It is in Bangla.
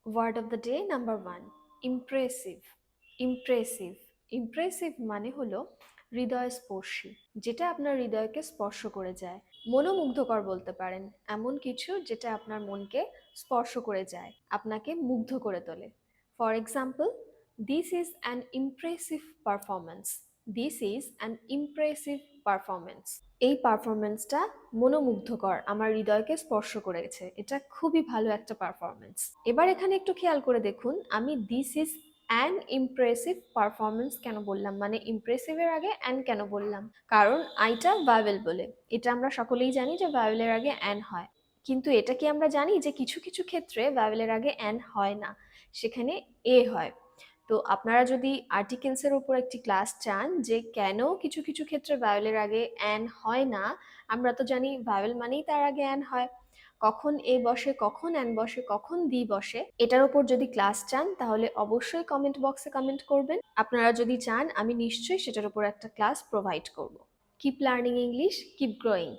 Word of the day number 1, impressive. Impressive impressive মানে হলো হৃদয়স্পর্শী, যেটা আপনার হৃদয়কে স্পর্শ করে যায়। মনোমুগ্ধকর বলতে পারেন, এমন কিছু যেটা আপনার মনকে স্পর্শ করে যায়, আপনাকে মুগ্ধ করে তোলে। For example, this is an impressive performance. This is an impressive performance. এই পারফরমেন্সটা মনোমুগ্ধকর, আমার হৃদয়কে স্পর্শ করেছে, এটা খুবই ভালো একটা পারফরমেন্স। এবার এখানে একটু খেয়াল করে দেখুন, আমি this is an impressive performance কেন বললাম, মানে ইমপ্রেসিভের আগে অ্যান কেন বললাম? কারণ আইটা ভাওয়েল বলে, এটা আমরা সকলেই জানি যে ভাওয়েলের আগে অ্যান হয়। কিন্তু এটা কি আমরা জানি যে কিছু কিছু ক্ষেত্রে ভাওয়েলের আগে অ্যান হয় না, সেখানে এ হয়। তো আপনারা যদি আর্টিকেলসের উপর একটি ক্লাস চান যে কেন কিছু কিছু ক্ষেত্রে ভাওয়েলের আগে অ্যান হয় না, আমরা তো জানি ভাওয়েল মানেই তার আগে অ্যান হয়, কখন এ বসে, কখন অ্যান বসে, কখন দি বসে, এটার উপর যদি ক্লাস চান তাহলে অবশ্যই কমেন্ট বক্সে কমেন্ট করবেন। আপনারা যদি চান আমি নিশ্চয়ই সেটার উপর একটা ক্লাস প্রোভাইড করব। Keep learning English, keep growing.